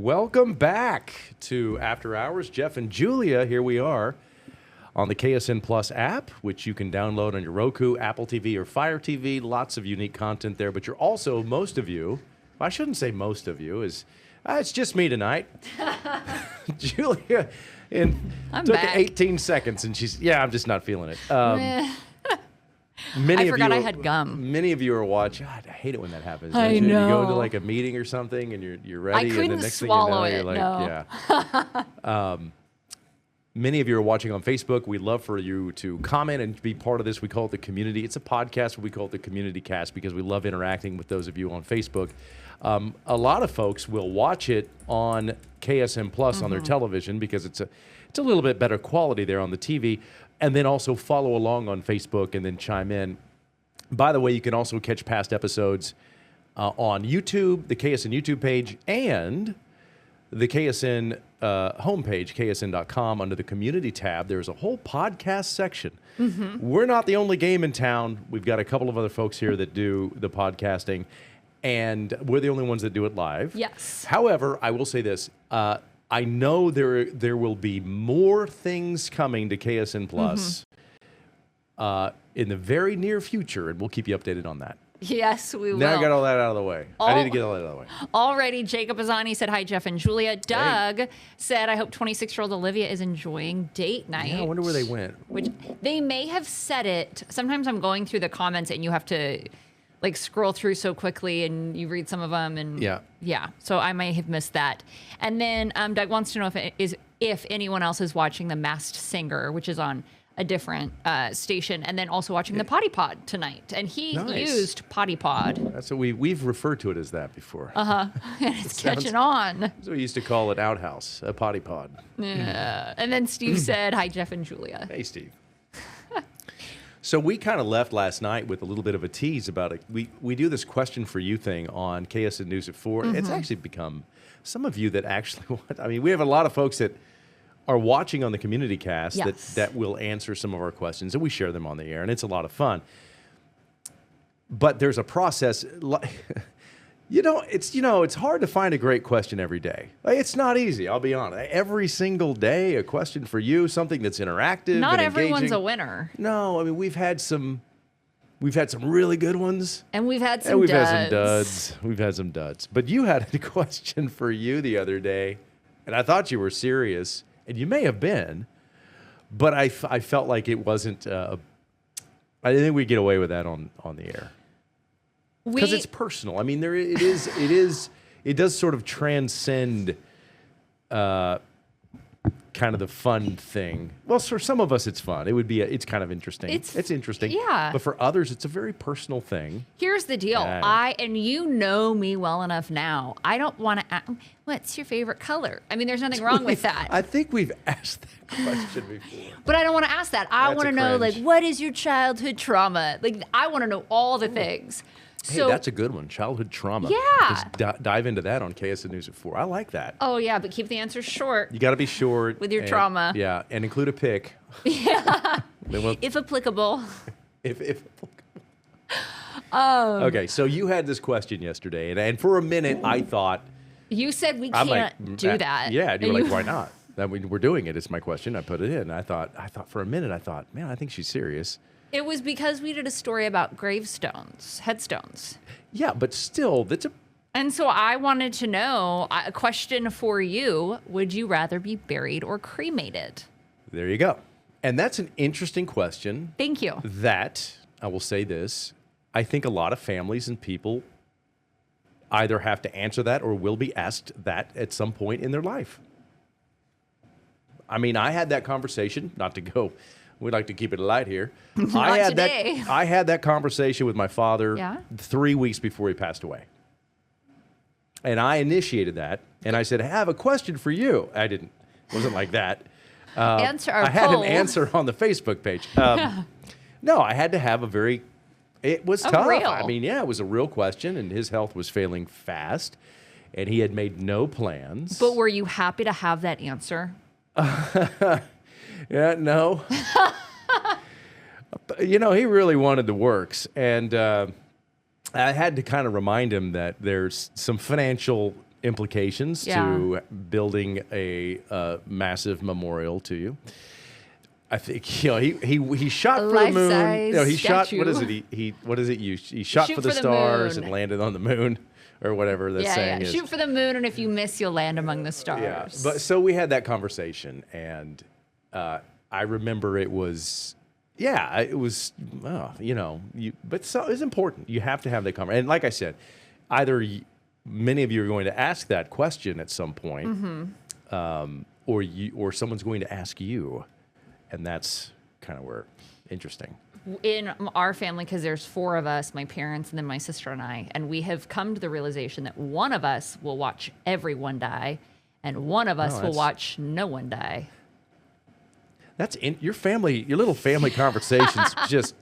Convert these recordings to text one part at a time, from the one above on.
Welcome back to After Hours. Jeff and Julia, here we are on the KSN Plus app, which you can download on your Roku, Apple TV, or Fire TV. Lots of unique content there, but you're also, most of you, I shouldn't say most of you, it's just me tonight. Julia took back. 18 seconds, and I'm just not feeling it. I forgot I had gum. Many of you are watching. God, I hate it when that happens. I don't you? know. You go into like a meeting or something, and you're ready, and the couldn't next swallow thing you know, it, you're like, yeah. Many of you are watching on Facebook. We'd love for you to comment and be part of this. We call it the community. It's a podcast, but we call it the Community Cast because we love interacting with those of you on Facebook. A lot of folks will watch it on KSM Plus on their television because it's a little bit better quality there on the TV, and then also follow along on Facebook and then chime in. By the way, you can also catch past episodes on YouTube, the KSN YouTube page, and the KSN homepage, ksn.com. Under the community tab, there's a whole podcast section. We're not the only game in town. We've got a couple of other folks here that do the podcasting, and we're the only ones that do it live. Yes. However, I will say this. I know there will be more things coming to KSN Plus in the very near future, and we'll keep you updated on that. Yes, we will. Now I got all that out of the way. I need to get all that out of the way. Already, Jacob Azani said, hi, Jeff and Julia. Doug said, I hope 26-year-old Olivia is enjoying date night. Yeah, I wonder where they went. Which they may have said it. Sometimes I'm going through the comments and you have to like scroll through so quickly and you read some of them. And yeah. So I may have missed that. And then Doug wants to know if anyone else is watching The Masked Singer, which is on a different station, and then also watching the Potty Pod tonight. And he used Potty Pod. That's what we've referred to it as that before. And it's catching on. That's what we used to call it, outhouse, a potty pod. Yeah. And then Steve said, hi, Jeff and Julia. Hey, Steve. So we kind of left last night with a little bit of a tease about it. We do this question for you thing on KSN News at 4. It's actually become some of you that actually we have a lot of folks that are watching on the community cast that will answer some of our questions, and we share them on the air, and it's a lot of fun. But there's a process. It's hard to find a great question every day. It's not easy, I'll be honest. Every single day, a question for you, something that's interactive. Not and everyone's engaging. a winner. No, we've had some really good ones. And we've had some duds. duds. Had some duds. We've had some duds. But you had a question for you the other day, and I thought you were serious, and you may have been, but I felt like it wasn't. I didn't think we'd get away with that on the air. Because it's personal. It does sort of transcend kind of the fun thing. Well, for some of us, it's fun. It's kind of interesting. It's interesting. Yeah. But for others, it's a very personal thing. Here's the deal. And you know me well enough now. I don't want to ask, what's your favorite color? There's nothing wrong with that. I think we've asked that question before. But I don't want to ask that. I want to know, what is your childhood trauma? I want to know all the things. Hey, that's a good one. Childhood trauma. Yeah. Just dive into that on KSN News at 4. I like that. Oh, yeah, but keep the answers short. You got to be short. With your trauma. Yeah, and include a pic. Yeah. If applicable. If applicable. Okay, so you had this question yesterday, and for a minute I thought... You said we can't do that. Yeah, and you were like, why not? We're doing it. It's my question. I put it in. I thought for a minute, man, I think she's serious. It was because we did a story about gravestones, headstones. Yeah, but still, And so I wanted to know, a question for you, would you rather be buried or cremated? There you go. And that's an interesting question. Thank you. That, I will say this, I think a lot of families and people either have to answer that or will be asked that at some point in their life. I had that conversation, not to go... We'd like to keep it light here. I had that conversation with my father 3 weeks before he passed away. And I initiated that. And I said, I have a question for you. I didn't. It wasn't like that. Answer our I had poll. him answer on the Facebook page. No, I had to have it was tough. Real. It was a real question. And his health was failing fast. And he had made no plans. But were you happy to have that answer? Yeah, no. He really wanted the works. And I had to kind of remind him that there's some financial implications to building a massive memorial to you. I think he shot for the moon. He shot. What is it? He shot for the stars and landed on the moon, or whatever the saying is. Shoot for the moon, and if you miss, you'll land among the stars. Yeah. But so we had that conversation, and I remember it was. Yeah, it was. But so it's important. You have to have that conversation, and like I said, either many of you are going to ask that question at some point, or someone's going to ask you, and that's kind of where interesting. In our family, because there's 4 of us, my parents and then my sister and I, and we have come to the realization that one of us will watch everyone die, and one of us will watch no one die. That's your family, your little family conversations. Just,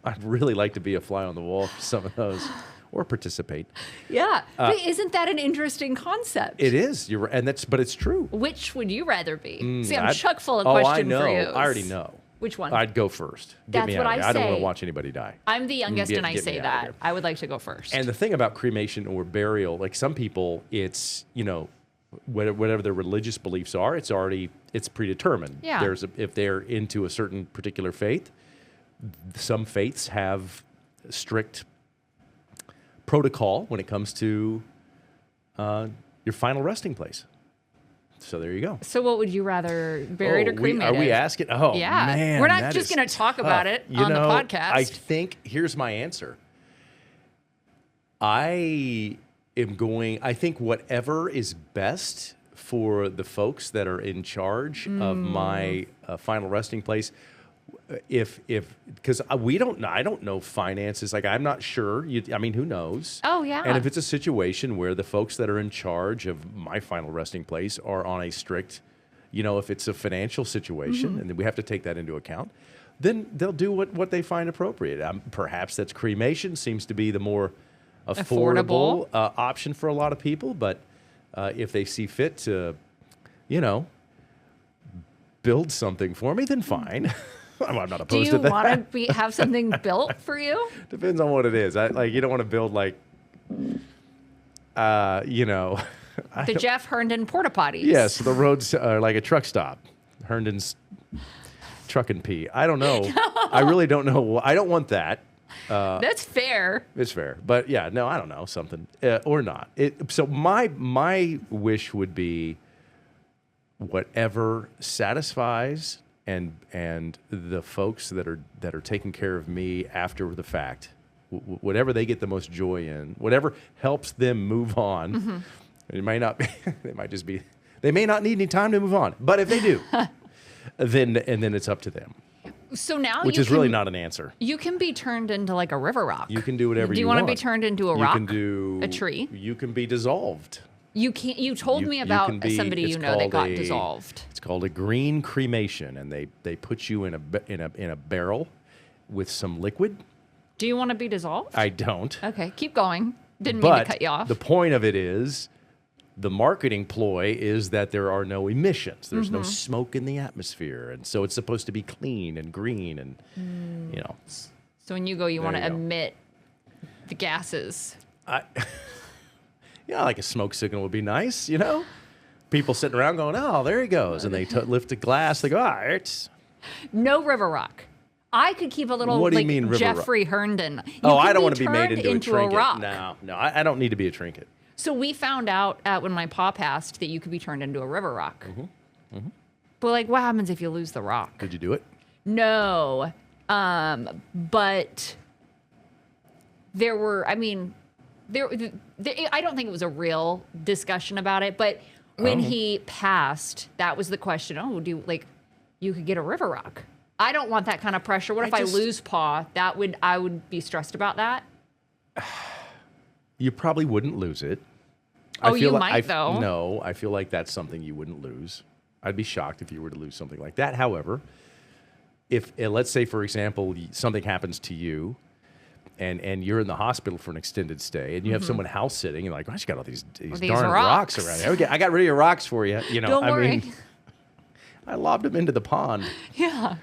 I'd really like to be a fly on the wall for some of those. Or participate. Yeah, but isn't that an interesting concept? It is. You're, but it's true. Which would you rather be? See, I'm chock full of questions for you. I already know. Which one? I'd go first. That's what I say. I don't want to watch anybody die. I'm the youngest, and I say that. I would like to go first. And the thing about cremation or burial, like some people, it's whatever their religious beliefs are, it's predetermined. Yeah. If they're into a certain particular faith, some faiths have strict protocol when it comes to your final resting place. So there you go. So what would you rather, buried or cremated? Are we asking? Oh, yeah. Man, we're not just going to talk about it on the podcast. I think, here's my answer. I think whatever is best for the folks that are in charge of my final resting place, because I don't know finances. Like, I'm not sure. Who knows? Oh, yeah. And if it's a situation where the folks that are in charge of my final resting place are on a strict, if it's a financial situation, and then we have to take that into account, then they'll do what they find appropriate. Perhaps that's cremation seems to be the more affordable option for a lot of people. But if they see fit to, build something for me, then fine. I'm not opposed to that. Do you want to have something built for you? Depends on what it is. You don't want to build the Jeff Herndon porta potties. Yes, the roads are like a truck stop. Herndon's truck and pee. I don't know. No. I really don't know. I don't want that. That's fair. It's fair, but yeah, no, I don't know, something or not. So my wish would be whatever satisfies and the folks that are taking care of me after the fact, whatever they get the most joy in, whatever helps them move on. It might not be. They may not need any time to move on, but if they do, then it's up to them. So now, which is really not an answer. You can be turned into like a river rock. You can do whatever you want. Do you want to be turned into a rock? You can do a tree. You can be dissolved. You can't. You told me about somebody that got dissolved. It's called a green cremation, and they put you in a barrel with some liquid. Do you want to be dissolved? I don't. Okay, keep going. Didn't mean to cut you off. The point of it is, the marketing ploy is that there are no emissions. There's no smoke in the atmosphere, and so it's supposed to be clean and green, and So when you go, you want to emit the gases. Like a smoke signal would be nice, People sitting around going, "Oh, there he goes," and they lift a glass. They go, it's no river rock. I could keep a little. What do you mean, river Jeffrey rock? Herndon? I don't want to be made into a trinket. Rock. No, I don't need to be a trinket. So we found out when my pa passed that you could be turned into a river rock. But what happens if you lose the rock? Did you do it? No, but there were. I don't think it was a real discussion about it. But when he passed, that was the question. Oh, you could get a river rock? I don't want that kind of pressure. What if I lose Pa? I would be stressed about that. You probably wouldn't lose it. You might, though. No, I feel like that's something you wouldn't lose. I'd be shocked if you were to lose something like that. However, if let's say, for example, something happens to you, and you're in the hospital for an extended stay, and you have someone house sitting, and you got all these darn rocks around here. Okay, I got rid of your rocks for you. Don't worry. I lobbed them into the pond. Yeah.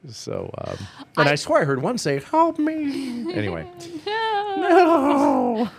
So, and I swear I heard one say, "Help me!" Anyway, no.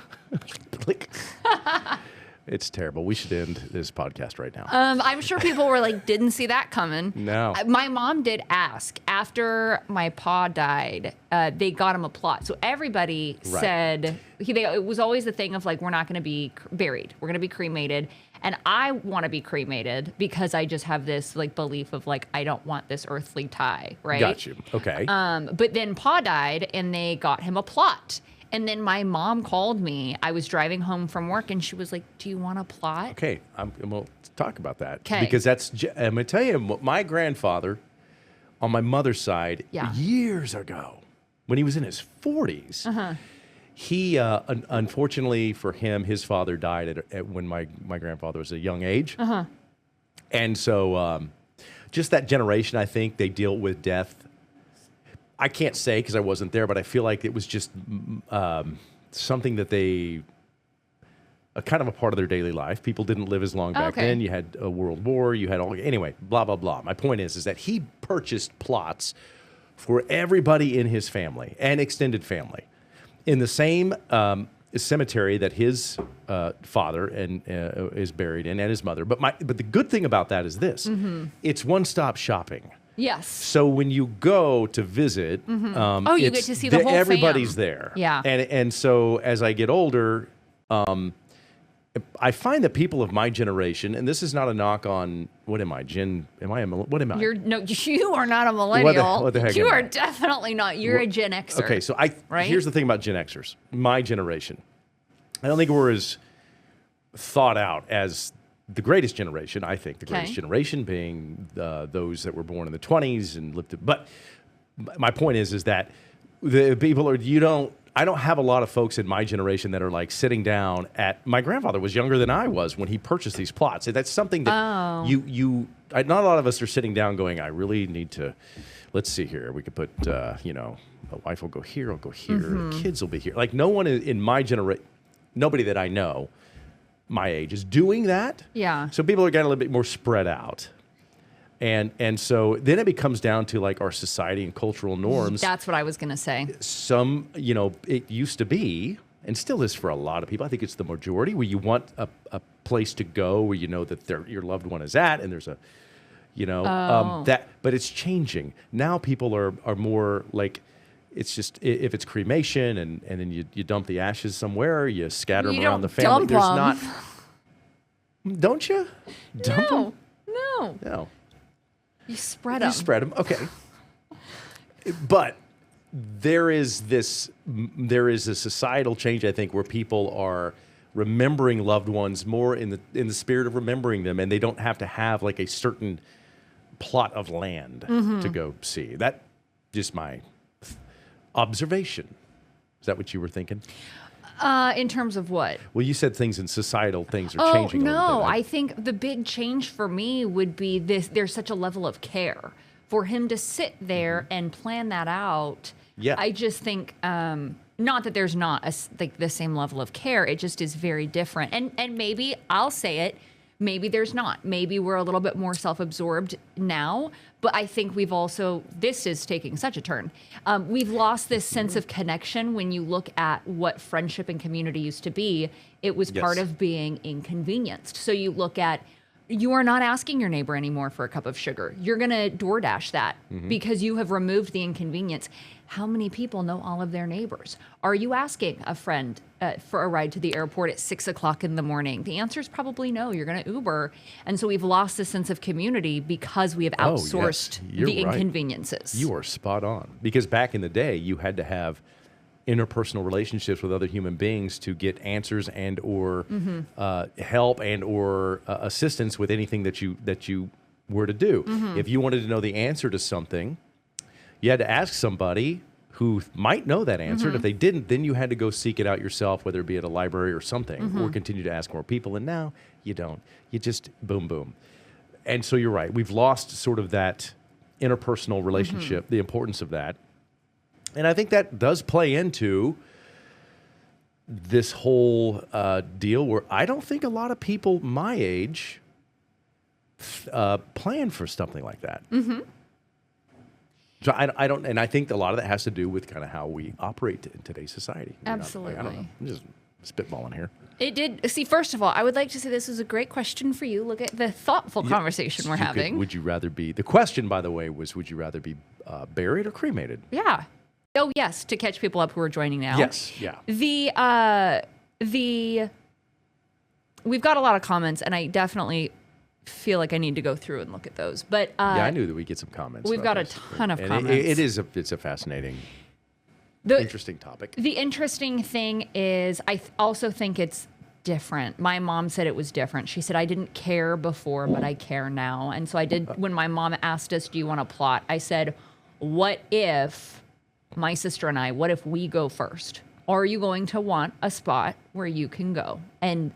It's terrible. We should end this podcast right now. I'm sure people were like, didn't see that coming. No. My mom did ask after my pa died. They got him a plot, so everybody said it was always the thing of like, we're not going to be buried. We're going to be cremated. And I want to be cremated because I just have this like belief of like, I don't want this earthly tie, right? Got you. Okay. But then Pa died and they got him a plot. And then my mom called me. I was driving home from work and she was like, do you want a plot? Okay. I'm going to talk about that. Okay. Because I'm going to tell you, my grandfather on my mother's side, years ago, when he was in his 40s, he, unfortunately for him, his father died when my grandfather was a young age. And so just that generation, I think, they deal with death. I can't say because I wasn't there, but I feel like it was just something that they, kind of a part of their daily life. People didn't live as long back then. You had a world war. You had anyway, blah, blah, blah. My point is that he purchased plots for everybody in his family and extended family in the same cemetery that his father is buried in, and his mother. But the good thing about that is this: it's one-stop shopping. Yes. So when you go to visit, you get to see the whole everybody's fam. there. Yeah. And so as I get older, I find that people of my generation, and this is not a knock on, what am I, what am I? You are not a millennial. What the heck you am are I? Definitely not. You're a Gen Xer. Okay, so right? Here's the thing about Gen Xers, my generation. I don't think we're as thought out as the greatest generation. I think the greatest generation being those that were born in the 20s and lived. But my point is that the people I don't have a lot of folks in my generation that are like sitting down my grandfather was younger than I was when he purchased these plots. And that's something that not a lot of us are sitting down going, I really need to, let's see here. We could put, a wife will go here, I'll go here, the kids will be here. Like no one in my generation, nobody that I know my age is doing that. Yeah. So people are getting a little bit more spread out. And so then it becomes down to like our society and cultural norms. That's what I was going to say. It used to be, and still is for a lot of people, I think it's the majority, where you want a place to go where you know that your loved one is at, and there's but it's changing. Now people are more like, it's just, if it's cremation and then you dump the ashes somewhere, you scatter them around the family. There's not. Don't you? Dump them? No. You spread them. You spread them, okay. But there is a societal change, I think, where people are remembering loved ones more in the spirit of remembering them, and they don't have to have like a certain plot of land to go see. That's just my observation. Is that what you were thinking? In terms of what? Well, you said things in societal things are changing. No, I think the big change for me would be this. There's such a level of care for him to sit there and plan that out. Yeah. I just think, not that there's not the same level of care. It just is very different. And maybe I'll say it. Maybe there's not. Maybe we're a little bit more self-absorbed now. But I think this is taking such a turn. We've lost this sense of connection. When you look at what friendship and community used to be, it was part of being inconvenienced. So you look at, you are not asking your neighbor anymore for a cup of sugar. You're going to DoorDash that because you have removed the inconvenience. How many people know all of their neighbors? Are you asking a friend for a ride to the airport at 6 o'clock in the morning? The answer is probably no. You're going to Uber. And so we've lost this sense of community because we have outsourced the inconveniences. You are spot on. Because back in the day, you had to have interpersonal relationships with other human beings to get answers and or help and or assistance with anything that you were to do. If you wanted to know the answer to something, you had to ask somebody who might know that answer. And if they didn't, then you had to go seek it out yourself, whether it be at a library or something, or continue to ask more people. And now you don't. You just boom, boom. And so you're right. We've lost sort of that interpersonal relationship, the importance of that. And I think that does play into this whole deal where I don't think a lot of people my age plan for something like that. So I don't, and I think a lot of that has to do with kind of how we operate in today's society. Absolutely. I don't know. I'm just spitballing here. It did. See, first of all, I would like to say this was a great question for you. Look at the thoughtful conversation we're having. Would you rather be, the question, by the way, was would you rather be buried or cremated? Yeah. Oh, yes, to catch people up who are joining now. Yes, yeah. We've got a lot of comments, and I definitely feel like I need to go through and look at those. But yeah, I knew that we'd get some comments. We've got a ton of comments. It's a fascinating, interesting topic. The interesting thing is, I also think it's different. My mom said it was different. She said, I didn't care before, but I care now. And so I did, when my mom asked us, do you want to plot? I said, what if my sister and I, what if we go first? Are you going to want a spot where you can go? And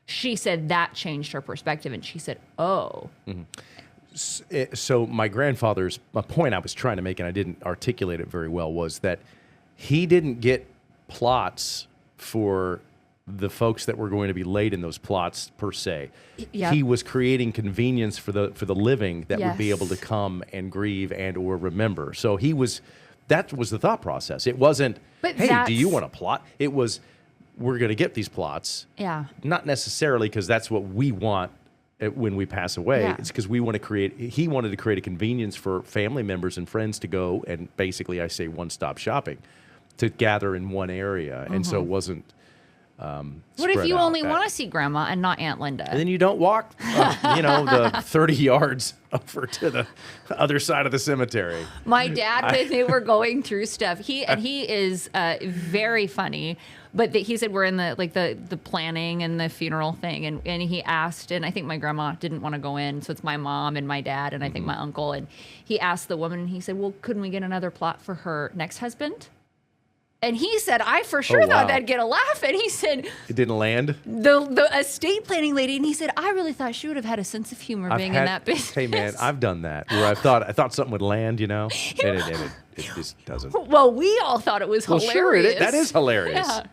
she said that changed her perspective. And she said, oh. Mm-hmm. So my grandfather's, a point I was trying to make, and I didn't articulate it very well, was that he didn't get plots for the folks that were going to be laid in those plots per se. Yep. He was creating convenience for the living that would be able to come and grieve and or remember. So that was the thought process. It wasn't, hey, do you want a plot? It was, we're going to get these plots. Yeah. Not necessarily because that's what we want when we pass away. Yeah. It's because he wanted to create a convenience for family members and friends to go and basically, I say, one-stop shopping, to gather in one area. And so it wasn't what if you only want to see Grandma and not Aunt Linda? And then you don't walk, the 30 yards over to the other side of the cemetery. My dad, when they were going through stuff, he is very funny. But he said we're in the planning and the funeral thing, and he asked, and I think my grandma didn't want to go in, so it's my mom and my dad and I think my uncle, and he asked the woman, and he said, well, couldn't we get another plot for her next husband? And he said, I for sure thought that'd get a laugh. And he said, it didn't land? The estate planning lady. And he said, I really thought she would have had a sense of humor in that business. Hey, man, I've done that where I thought something would land, and it just doesn't. Well, we all thought it was hilarious. Well, sure, that is hilarious. Yeah.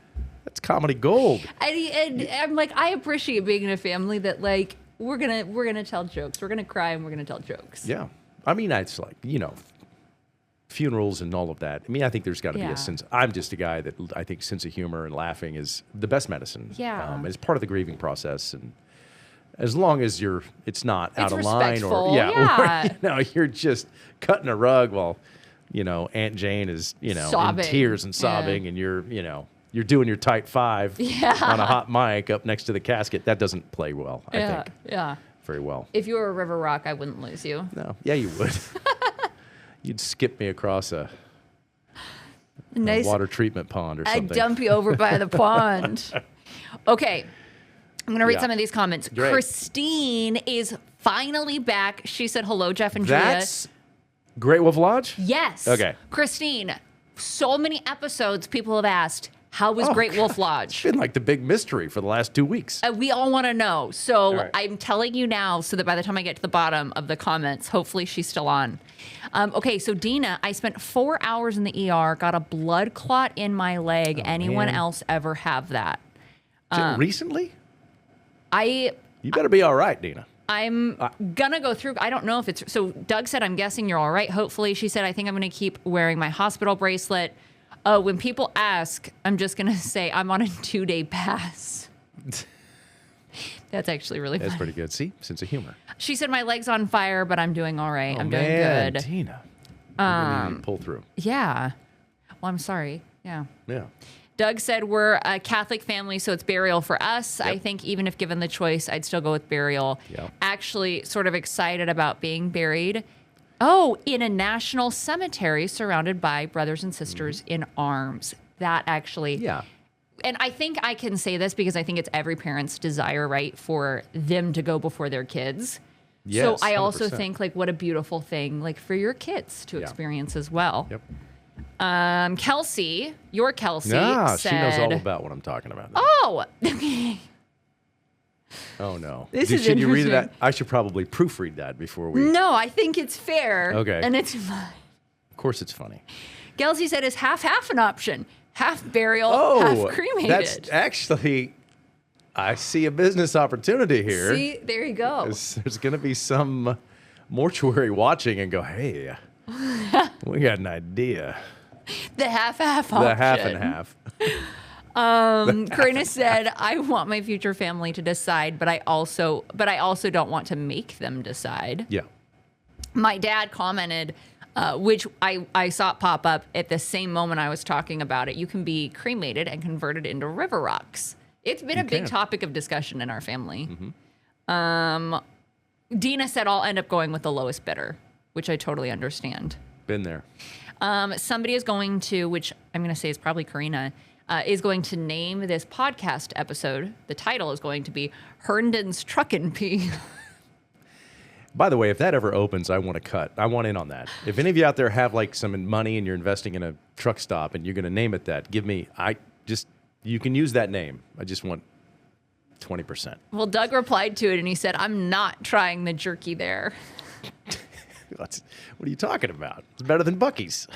That's comedy gold. And I'm like, I appreciate being in a family that, like, we're gonna tell jokes. We're going to cry and we're going to tell jokes. Yeah. I mean, it's like, funerals and all of that. I mean, I think there's got to be a sense. I'm just a guy that I think sense of humor and laughing is the best medicine. Yeah. It's part of the grieving process, and as long as it's not out of line or or you're just cutting a rug while Aunt Jane is sobbing. In tears and sobbing, and you're doing your tight five on a hot mic up next to the casket. That doesn't play well. I think. Yeah. Very well. If you were a river rock, I wouldn't lose you. No. Yeah, you would. You'd skip me across a nice water treatment pond or something. I'd dump you over by the pond. Okay. I'm going to read some of these comments. Great. Christine is finally back. She said, hello, Jeff and Julia. That's Great Wolf Lodge? Yes. Okay. Christine, so many episodes people have asked, how was Great Wolf Lodge? It's been like the big mystery for the last 2 weeks. We all want to know. So I'm telling you now so that by the time I get to the bottom of the comments, hopefully she's still on. Okay, so Dina, I spent 4 hours in the ER, got a blood clot in my leg. Anyone else ever have that? Recently? You better be all right, Dina. I'm going to go through. I don't know if it's... So Doug said, I'm guessing you're all right. Hopefully. She said, I think I'm going to keep wearing my hospital bracelet. When people ask, I'm just going to say I'm on a 2-day pass. That's actually really funny. That's pretty good. See? Sense of humor. She said, my leg's on fire, but I'm doing all right. I'm doing good. Tina. You're gonna pull through. Yeah. Well, I'm sorry. Yeah. Yeah. Doug said, we're a Catholic family, so it's burial for us. Yep. I think even if given the choice, I'd still go with burial. Yep. Actually, sort of excited about being buried. Oh, in a national cemetery surrounded by brothers and sisters in arms. That actually... Yeah. And I think I can say this because I think it's every parent's desire, right, for them to go before their kids. Yes, so I also 100%. think, like, what a beautiful thing, like, for your kids to experience as well. Yep. Kelsey, your Kelsey said... she knows all about what I'm talking about. Oh! Oh, no. Should you read that? I should probably proofread that before we... No, I think it's fair. Okay. And it's fine. Of course it's funny. Kelsey said, is half an option? Half burial, half cremated. That's actually... I see a business opportunity here. See, there you go. There's going to be some mortuary watching and go, hey, we got an idea. The half option. The half and half. Karina said, I want my future family to decide, but I also don't want to make them decide. Yeah. My dad commented, which I saw it pop up at the same moment I was talking about it. You can be cremated and converted into river rocks. It's been a big topic of discussion in our family. Mm-hmm. Dina said, I'll end up going with the lowest bidder, which I totally understand. Been there. Somebody is going to, which I'm going to say is probably Karina, is going to name this podcast episode. The title is going to be Herndon's Truck and Pee. By the way, if that ever opens, I want to cut. I want in on that. If any of you out there have like some money and you're investing in a truck stop and you're going to name it that, you can use that name. I just want 20%. Well, Doug replied to it and he said, I'm not trying the jerky there. What are you talking about? It's better than Buc-ee's.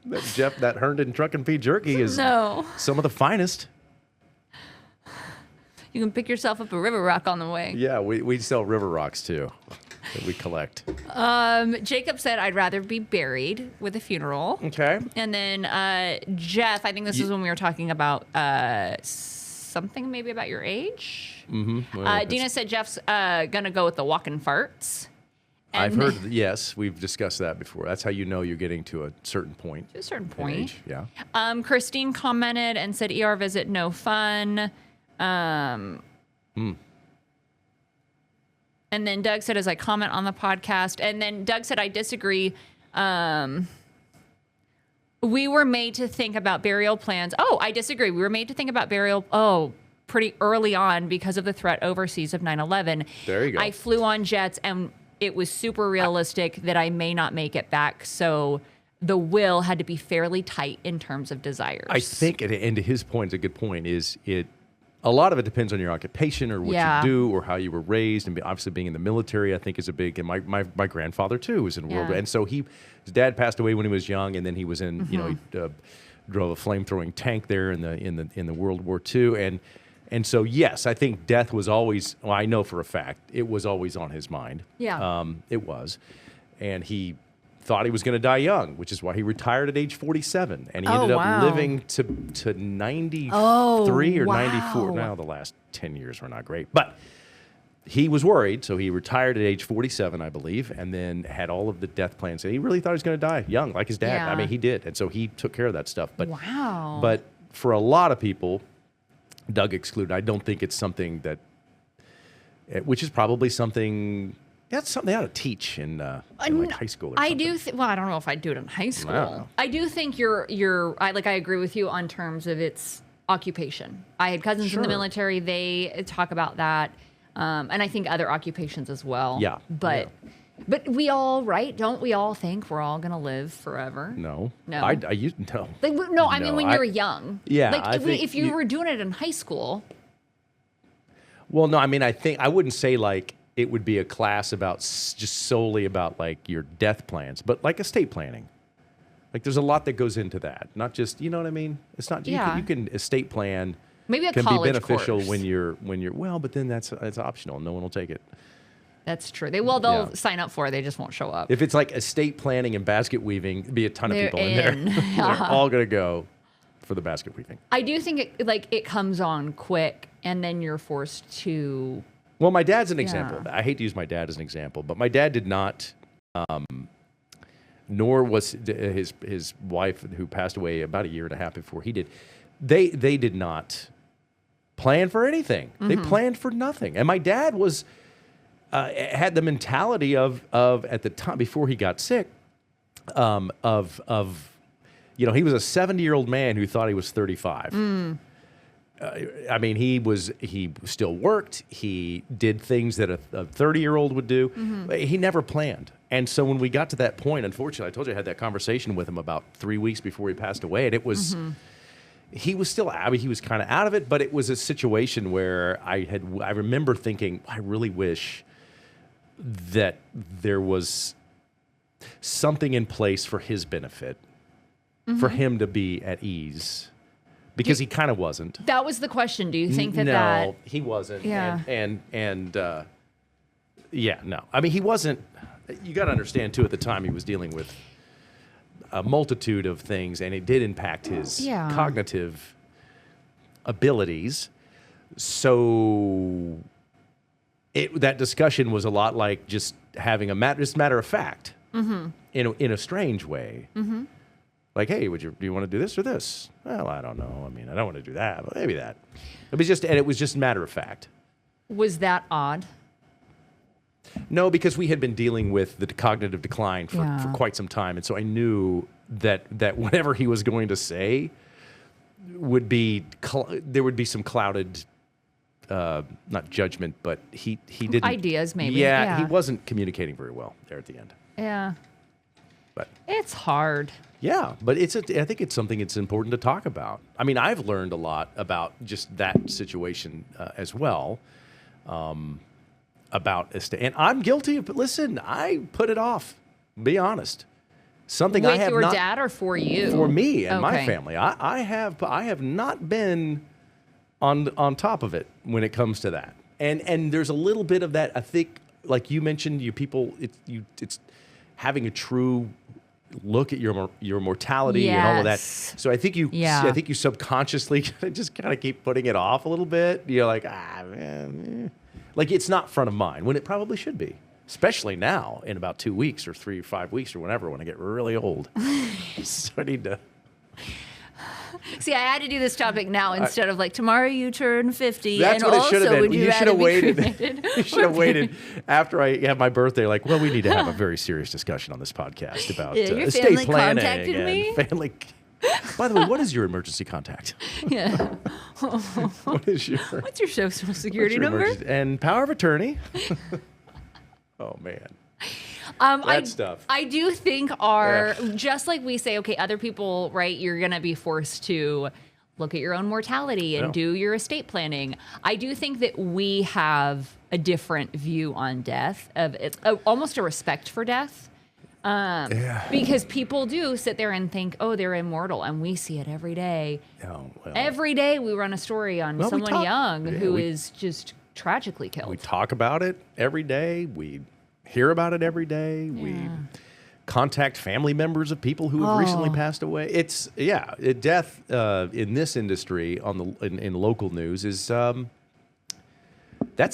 That Herndon Truck and Pee jerky is some of the finest. You can pick yourself up a river rock on the way. Yeah, we sell river rocks too that we collect. Jacob said, I'd rather be buried with a funeral. Okay. And then Jeff, I think this is when we were talking about something maybe about your age. Mm-hmm. Well, Dina said Jeff's going to go with the walking farts. I've heard, yes, we've discussed that before. That's how you know you're getting to a certain point. To a certain point. Age. Yeah. Christine commented and said, ER visit, no fun. And then Doug said, as I comment on the podcast, and then Doug said, I disagree. We were made to think about burial plans. Oh, I disagree. We were made to think about burial, pretty early on because of the threat overseas of 9/11. There you go. I flew on jets and it was super realistic that I may not make it back. So the will had to be fairly tight in terms of desires. I think, and to his point, a good point, is a lot of it depends on your occupation or what you do or how you were raised. And obviously being in the military, I think, is a big, and my grandfather too was in World War. And so his dad passed away when he was young, and then he was in, he drove a flame-throwing tank there in the World War II. And so, yes, I think death was always, well, I know for a fact, it was always on his mind. Yeah. It was. And he thought he was going to die young, which is why he retired at age 47. And he ended up living to 93 or 94. Now, the last 10 years were not great. But he was worried, so he retired at age 47, I believe, and then had all of the death plans. And he really thought he was going to die young, like his dad. Yeah. I mean, he did. And so he took care of that stuff. But, wow. But for a lot of people, Doug excluded, I don't think it's something that, which is probably something, that's something they ought to teach in like high school or something. I do, well, I don't know if I'd do it in high school. I do think I agree with you on terms of its occupation. I had cousins in the military, they talk about that. And I think other occupations as well. Yeah. But we all, right? Don't we all think we're all going to live forever? No. No. I used no. Like, no, I mean when you were young. Yeah. Like if you were doing it in high school. Well, no, I mean, I wouldn't say like it would be a class about just solely about like your death plans, but like estate planning. Like there's a lot that goes into that. Not just, you know what I mean? It's not, you can estate plan. Maybe a can college be beneficial course. when you're well, but then it's optional. No one will take it. That's true. They'll sign up for it. They just won't show up. If it's like estate planning and basket weaving, there'd be a ton of people in there. They're all going to go for the basket weaving. I do think it comes on quick, and then you're forced to. Well, my dad's an example. I hate to use my dad as an example, but my dad did not. Nor was his wife, who passed away about a year and a half before he did. They did not plan for anything. Mm-hmm. They planned for nothing. And my dad was. Had the mentality of at the time before he got sick, he was a 70-year-old man who thought he was 35. I mean, he still worked. He did things that a 30-year-old would do. Mm-hmm. He never planned. And so when we got to that point, unfortunately, I told you I had that conversation with him about 3 weeks before he passed away, and it was. Mm-hmm. He was still, he was kind of out of it, but it was a situation where I remember thinking, I really wish that there was something in place for his benefit, for him to be at ease, because he kind of wasn't. That was the question. Do you think that? No, he wasn't. Yeah. No. I mean, he wasn't. You got to understand too. At the time, he was dealing with a multitude of things, and it did impact his cognitive abilities. So that discussion was a lot like just having just matter of fact, in a strange way. Like, hey, do you want to do this or this? Well, I don't know. I mean, I don't want to do that, but maybe that. It was just matter of fact. Was that odd? No, because we had been dealing with the cognitive decline for quite some time, and so I knew that whatever he was going to say would be there would be some clouded, not judgment, but he didn't ideas maybe. Yeah, he wasn't communicating very well there at the end. Yeah, but it's hard. Yeah, but I think it's something it's important to talk about. I mean, I've learned a lot about just that situation as well. About estate, and I'm guilty of. But listen, I put it off. Be honest. Something with I have your not, dad or for you? For me and my family. I have not been on top of it when it comes to that. And there's a little bit of that. I think, like you mentioned, it's having a true look at your mortality and all of that. So I think you subconsciously just kind of keep putting it off a little bit. You're like, man. Like, it's not front of mind when it probably should be, especially now in about 2 weeks or 3 or 5 weeks or whenever when I get really old. So I need to. See, I had to do this topic now instead of like tomorrow you turn 50. That's and what it should have been. You should have waited. You should have waited after I had my birthday. Like, well, we need to have a very serious discussion on this podcast about your estate family planning contacted and me? family. By the way, what is your emergency contact? Yeah. What's your social security number? And power of attorney? Oh, man. That stuff. I do think just like we say, okay, other people, right, you're going to be forced to look at your own mortality and do your estate planning. I do think that we have a different view on death, almost a respect for death. Because people do sit there and think, oh, they're immortal, and we see it every day. Oh, well. Every day we run a story on someone young who is just tragically killed. We talk about it every day. We hear about it every day. Yeah. We contact family members of people who have recently passed away. It's death in this industry in local news is that's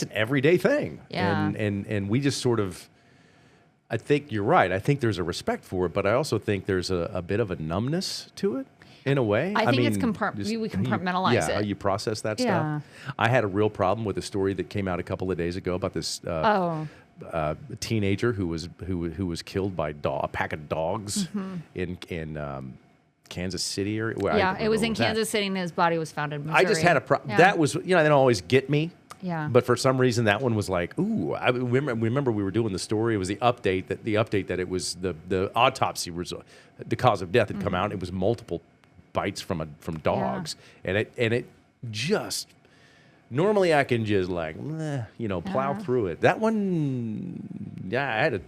an everyday thing. Yeah. And we just sort of. I think you're right. I think there's a respect for it, but I also think there's a bit of a numbness to it in a way. I think it's we compartmentalize it. Yeah, you process that stuff. I had a real problem with a story that came out a couple of days ago about this teenager who was killed by a pack of dogs in Kansas City area. Yeah, it was in Kansas City, and his body was found in Missouri. I just had a problem. That was, they don't always get me. Yeah. But for some reason, that one was like, ooh. I remember we were doing the story. It was the update that it was the autopsy result, the cause of death had come out. It was multiple bites from dogs, and it just normally I can just like plow through it. That one, I had a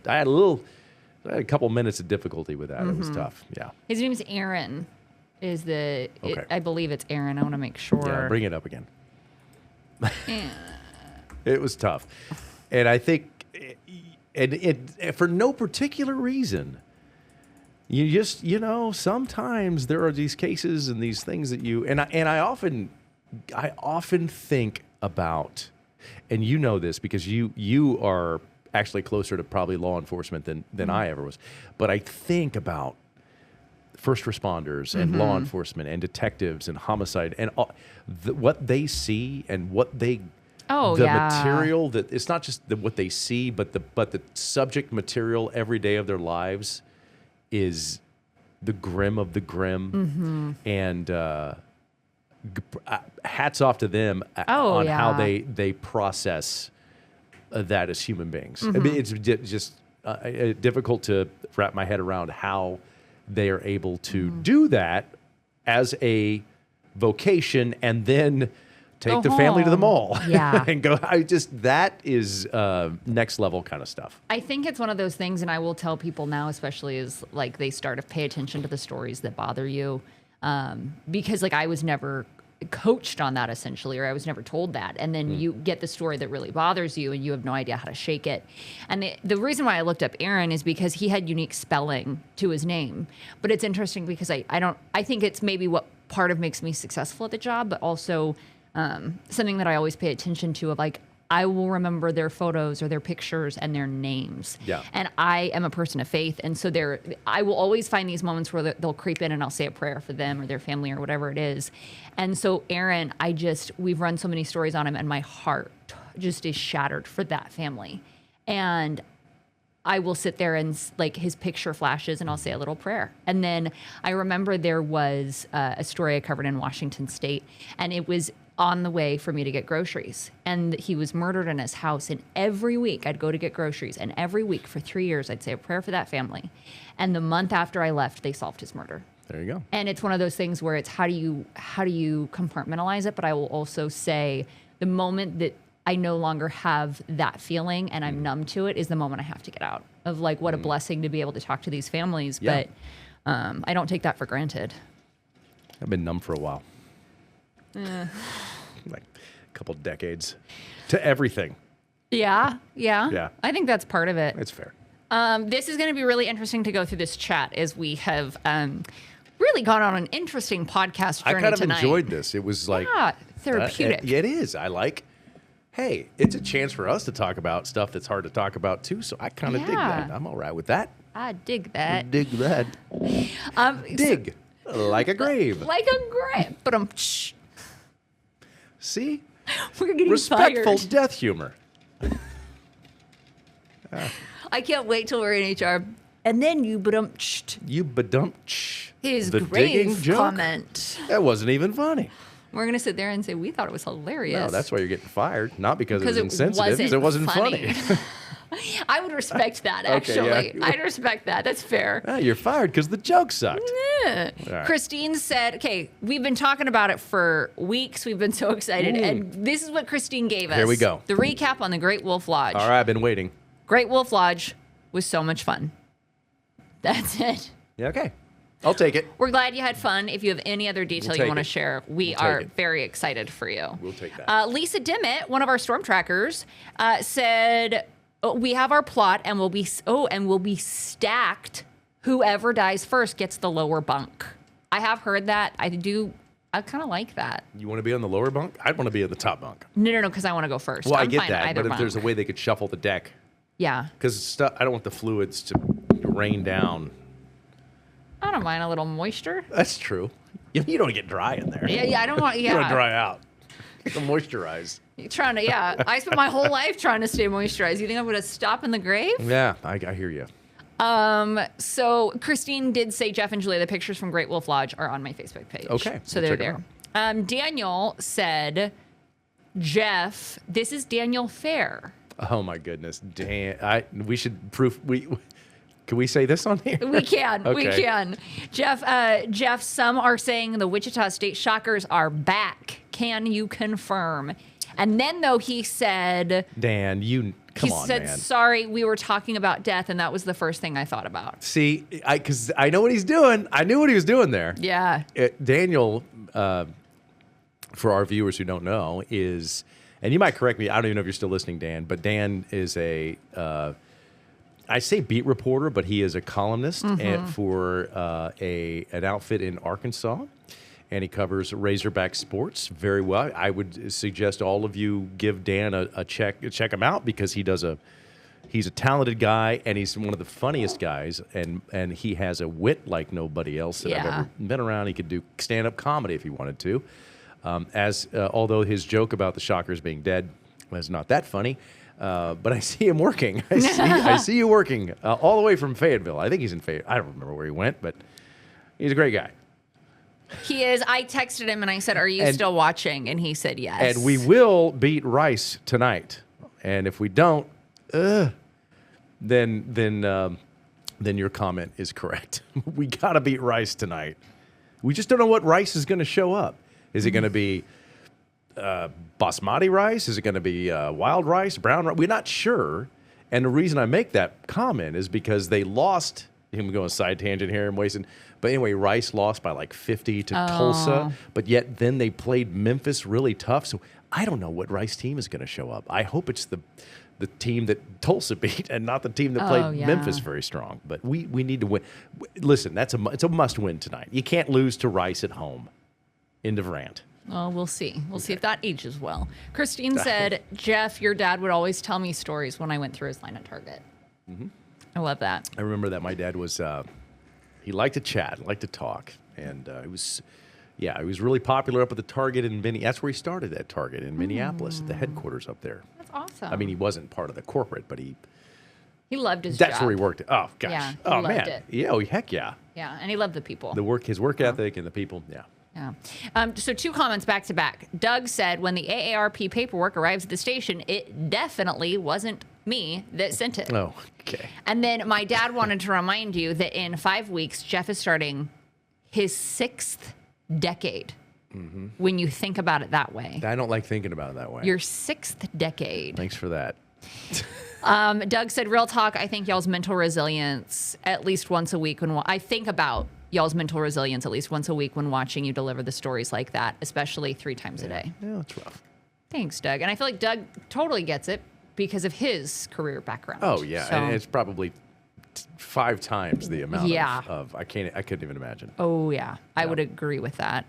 couple minutes of difficulty with that. It was tough. Yeah. His name's Aaron. I believe it's Aaron. I want to make sure. Yeah, bring it up again. It was tough, and I think, and for no particular reason, you just sometimes there are these cases and these things that I often think about, and you know this because you are actually closer to probably law enforcement than I ever was, but I think about first responders and law enforcement and detectives and homicide and what they see and what they material that it's not just what they see but the subject material every day of their lives is the grim of the grim and hats off to them on how they process that as human beings. I mean, it's just difficult to wrap my head around how they are able to do that as a vocation and then take the family to the mall and go. That is next level kind of stuff. I think it's one of those things, and I will tell people now, especially as like they start to pay attention to the stories that bother you, because like I was never coached on that essentially, or I was never told that. And then you get the story that really bothers you and you have no idea how to shake it. And the reason why I looked up Aaron is because he had unique spelling to his name. But it's interesting because I think it's maybe what part of makes me successful at the job, but also something that I always pay attention to of like, I will remember their photos or their pictures and their names. Yeah. And I am a person of faith. And so I will always find these moments where they'll creep in and I'll say a prayer for them or their family or whatever it is. And so Aaron, we've run so many stories on him and my heart just is shattered for that family. And I will sit there and like his picture flashes and I'll say a little prayer. And then I remember there was a story I covered in Washington State, and it was on the way for me to get groceries. And he was murdered in his house. And every week I'd go to get groceries. And every week for 3 years, I'd say a prayer for that family. And the month after I left, they solved his murder. There you go. And it's one of those things where it's how do you compartmentalize it? But I will also say the moment that I no longer have that feeling and I'm numb to it is the moment I have to get out of like what a blessing to be able to talk to these families. Yeah. But I don't take that for granted. I've been numb for a while. Like a couple decades to everything. Yeah. Yeah. I think that's part of it. It's fair. This is going to be really interesting to go through this chat as we have really gone on an interesting podcast journey tonight. I kind of enjoyed this. It was like therapeutic. It is. Hey, it's a chance for us to talk about stuff that's hard to talk about too. So I kind of dig that. I'm all right with that. I dig that. Dig that. Dig like a grave. Like a grave. But see? We're getting respectful fired. death humor. I can't wait till we're in HR. And then you his the grave comment. That wasn't even funny. We're going to sit there and say, we thought it was hilarious. No, that's why you're getting fired. Not because it was insensitive, because it wasn't funny. I would respect that, actually. Okay, yeah. I'd respect that. That's fair. You're fired because the joke sucked. Yeah. Right. Christine said, okay, we've been talking about it for weeks. We've been so excited. And this is what Christine gave us. Here we go. The recap on the Great Wolf Lodge. All right, I've been waiting. Great Wolf Lodge was so much fun. That's it. Yeah, okay. I'll take it. We're glad you had fun. If you have any other detail you want to share, we are very excited for you. We'll take that. Lisa Dimmitt, one of our storm trackers, said, we have our plot and we'll be stacked. Whoever dies first gets the lower bunk. I have heard that. I kind of like that. You want to be on the lower bunk? I'd want to be in the top bunk. No, because I want to go first. Well, I get that, but if there's a way they could shuffle the deck. Yeah. Because I don't want the fluids to rain down. I don't mind a little moisture. That's true. You don't get dry in there. Yeah, I don't want, You don't dry out. Get moisturize. I spent my whole life trying to stay moisturized. You think I'm going to stop in the grave? Yeah, I hear you. So Christine did say, Jeff and Julia, the pictures from Great Wolf Lodge are on my Facebook page. Okay. So they're there. Daniel said, Jeff, this is Daniel Fair. Oh my goodness. We should proof. Can we say this on here? We can. Okay. We can. Jeff, some are saying the Wichita State Shockers are back. Can you confirm? And then, though, he said... Dan, come on, man. He said, sorry, we were talking about death, and that was the first thing I thought about. See, because I know what he's doing. I knew what he was doing there. Yeah. Daniel, for our viewers who don't know, is... And you might correct me. I don't even know if you're still listening, Dan. But Dan is I say beat reporter, but he is a columnist for an outfit in Arkansas, and he covers Razorback sports very well. I would suggest all of you give Dan a check him out because he's a talented guy and he's one of the funniest guys, and he has a wit like nobody else that I've ever been around. He could do stand-up comedy if he wanted to. Although his joke about the Shockers being dead was not that funny. But I see him working. I see you working all the way from Fayetteville. I think he's in Fayetteville. I don't remember where he went, but he's a great guy. He is. I texted him and I said, are you still watching? And he said yes. And we will beat Rice tonight. And if we don't, then your comment is correct. We got to beat Rice tonight. We just don't know what Rice is going to show up. Is it going to be basmati rice? Is it going to be wild rice, brown rice? We're not sure. And the reason I make that comment is because they lost him going side tangent here and wasting. But anyway, Rice lost by like 50 to Tulsa, but yet then they played Memphis really tough. So I don't know what Rice team is going to show up. I hope it's the team that Tulsa beat and not the team that played Memphis very strong. But we need to win. Listen, it's a must-win tonight. You can't lose to Rice at home. End of rant. Well, we'll see. We'll see if that ages well. Christine said, Jeff, your dad would always tell me stories when I went through his line at Target. Mm-hmm. I love that. I remember that my dad was, he liked to chat, liked to talk. And he was really popular up at the Target in Minneapolis. That's where he started at Target in Minneapolis, at the headquarters up there. That's awesome. I mean, he wasn't part of the corporate, but he loved his job. That's where he worked. Oh, gosh. Yeah, he loved man. It. Yeah, heck yeah. Yeah, and he loved the people. His work ethic and the people, yeah. Yeah. So 2 comments back to back. Doug said, when the AARP paperwork arrives at the station, it definitely wasn't me that sent it. Oh, okay. And then my dad wanted to remind you that in 5 weeks, Jeff is starting his 6th decade. Mm-hmm. When you think about it that way. I don't like thinking about it that way. Your 6th decade. Thanks for that. Doug said, real talk, I think y'all's mental resilience at least once a week. I think about y'all's mental resilience at least once a week when watching you deliver the stories like that, especially 3 times a day. Yeah, it's rough. Thanks, Doug. And I feel like Doug totally gets it because of his career background. Oh, yeah. So, and it's probably 5 times the amount of I couldn't even imagine. Oh, yeah. I would agree with that.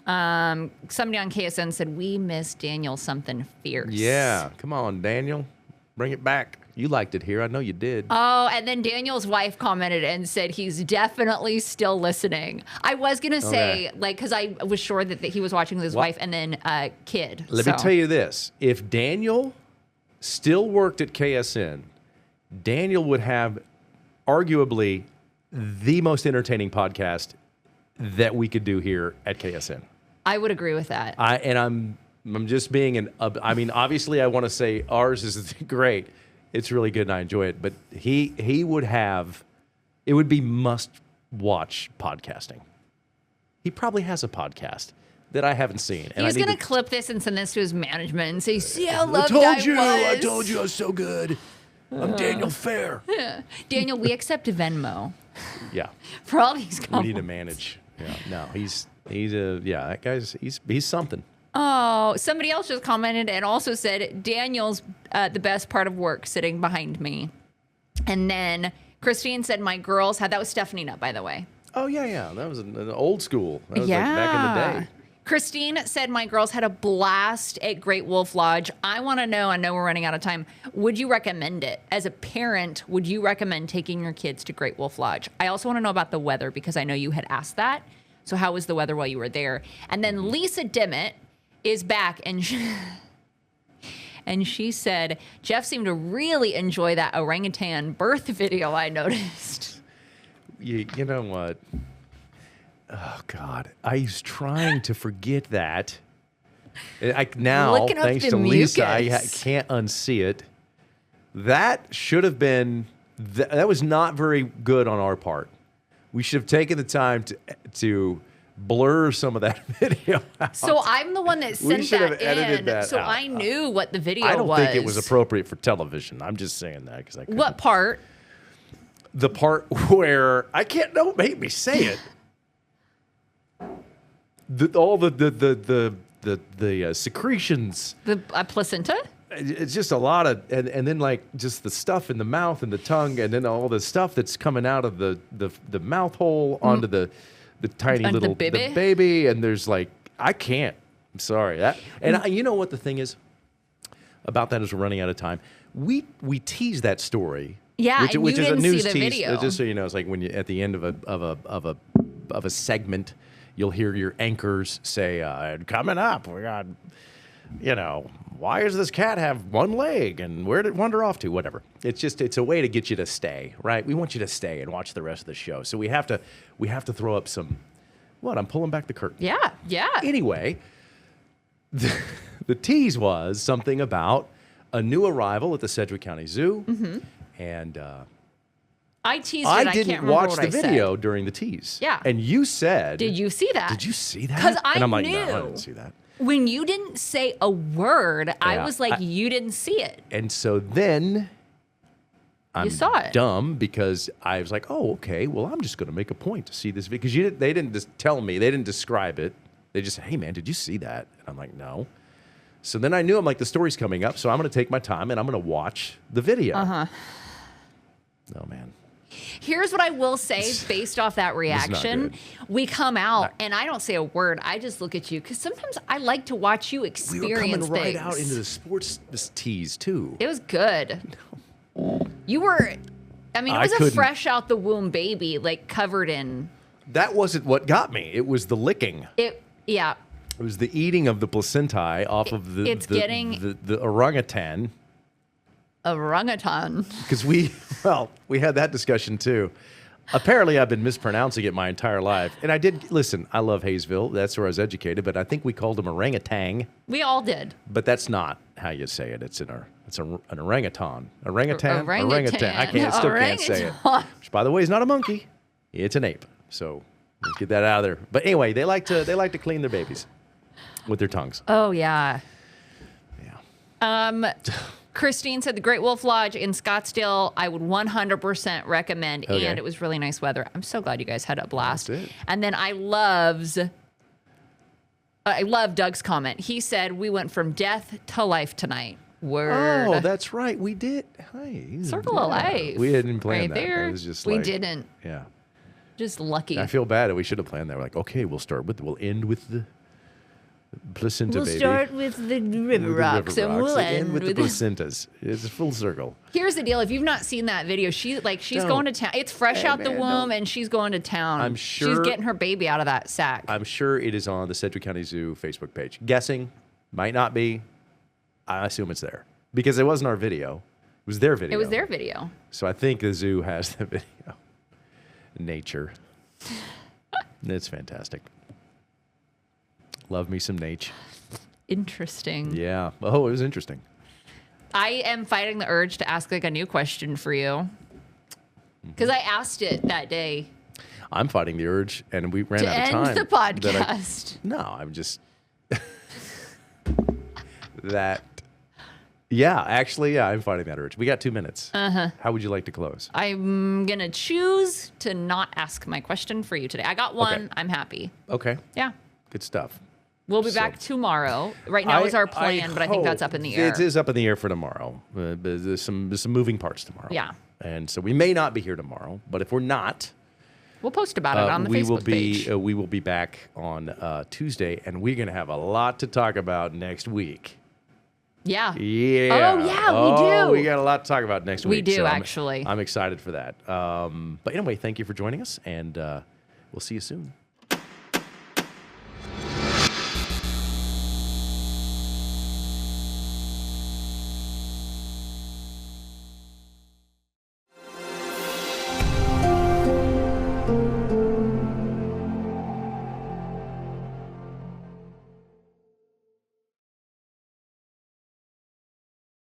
Somebody on KSN said, we miss Daniel something fierce. Yeah. Come on, Daniel. Bring it back. You liked it here. I know you did. Oh, and then Daniel's wife commented and said he's definitely still listening. I was going to say, because I was sure that he was watching with his wife and then kid. Let me tell you this. If Daniel still worked at KSN, Daniel would have arguably the most entertaining podcast that we could do here at KSN. I would agree with that. I'm just being I mean, obviously I want to say ours is great. It's really good and I enjoy it, but he would have, it would be must-watch podcasting. He probably has a podcast that I haven't seen. And he's going to clip this and send this to his management and say, see how loved I was. I told you I was so good. I'm Daniel Fair. Daniel, we accept Venmo. Yeah. For all these comments. We need to manage. Yeah. No, that guy's, he's something. Oh, somebody else just commented and also said, Daniel's the best part of work sitting behind me. And then Christine said, my girls had, that was Stephanie Nutt, by the way. Oh, yeah. That was an old school. That was like back in the day. Christine said, my girls had a blast at Great Wolf Lodge. I want to know, I know we're running out of time, would you recommend it? As a parent, would you recommend taking your kids to Great Wolf Lodge? I also want to know about the weather because I know you had asked that. So how was the weather while you were there? And then Lisa Dimmitt is back and she said, Jeff seemed to really enjoy that orangutan birth video I noticed. You know what? Oh, God. I was trying to forget that. Now, thanks to Lisa, I can't unsee it. That should have been, that was not very good on our part. We should have taken the time to blur some of that video out. So I'm the one that sent that in. So I knew what the video was. I don't think it was appropriate for television. I'm just saying that because I couldn't. What part? The part where don't make me say it. All the secretions. The placenta? It's just a lot of, and then like just the stuff in the mouth and the tongue, and then all the stuff that's coming out of the mouth hole onto the tiny little the baby, and there's like, I can't. I'm sorry. You know what the thing is about that is we're running out of time. We tease that story. Yeah, which is a news tease. Video. Just so you know, it's like when you at the end of a segment, you'll hear your anchors say, "Coming up, we got, why does this cat have one leg and where did it wander off to?" Whatever. It's a way to get you to stay, right? We want you to stay and watch the rest of the show. So we have to throw up some. What? I'm pulling back the curtain. Yeah. Anyway, the tease was something about a new arrival at the Sedgwick County Zoo, and I teased it. I didn't watch the video during the tease. Yeah, and you said, "Did you see that? Did you see that?" Because and I'm like, knew. "No, I didn't see that." When you didn't say a word, I was like, "You didn't see it." And so then You saw it. Dumb because I was like, oh, okay, well, I'm just going to make a point to see this because they didn't just tell me, they didn't describe it. They just said, hey, man, did you see that? And I'm like, no. So then I knew, I'm like, the story's coming up, so I'm going to take my time and I'm going to watch the video. Uh-huh. Oh, man. Here's what I will say based off that reaction. We come out and I don't say a word. I just look at you because sometimes I like to watch you experience We were coming right things. out into the sports tease, too. It was good. You were, I mean, it was a fresh out the womb baby, like covered in. That wasn't what got me. It was the licking. Yeah. It was the eating of the placentae off of the orangutan. Orangutan. Because we had that discussion too. Apparently, I've been mispronouncing it my entire life. And I did, listen, I love Hayesville. That's where I was educated. But I think we called him orangutan. We all did. But that's not how you say it. It's an orangutan. Orangutan? Orangutan. I still can't say it. Which, by the way, is not a monkey. It's an ape. So let's get that out of there. But anyway, they like to clean their babies with their tongues. Oh, yeah. Yeah. Christine said the Great Wolf Lodge in Scottsdale, I would 100% recommend. Okay. And it was really nice weather. I'm so glad you guys had a blast. That's it. And then I love Doug's comment. He said, we went from death to life tonight. Word. Oh, that's right. We did. Hi. Circle of life. We didn't plan right that. there. It was just we like, didn't. Yeah. Just lucky. I feel bad. We should have planned that. We're like, okay, we'll end with the placenta baby. We'll start with the river rocks and we'll end with the placentas. It's a full circle. Here's the deal. If you've not seen that video, she's going to town. It's fresh out the womb and she's going to town. I'm sure. She's getting her baby out of that sack. I'm sure it is on the Sedgwick County Zoo Facebook page. Guessing. Might not be. I assume it's there. Because it wasn't our video. It was their video. It was their video. So I think the zoo has the video. Nature. It's fantastic. Love me some Nate. Interesting. Yeah. Oh, it was interesting. I am fighting the urge to ask like a new question for you. Because I asked it that day. I'm fighting the urge, and we ran out of time. To end the podcast. I'm just... Yeah, actually, I'm fighting that urge. We got 2 minutes. Uh-huh. How would you like to close? I'm going to choose to not ask my question for you today. I got one. Okay. I'm happy. Okay. Yeah. Good stuff. We'll be back tomorrow. Right now is our plan, but I think that's up in the air. It is up in the air for tomorrow. There's some moving parts tomorrow. Yeah. And so we may not be here tomorrow, but if we're not... We'll post about it on the Facebook page. We will be back on Tuesday, and we're going to have a lot to talk about next week. Yeah. Yeah. Oh, yeah, we do. We got a lot to talk about next week. We do, so actually. I'm excited for that. But anyway, thank you for joining us, and we'll see you soon.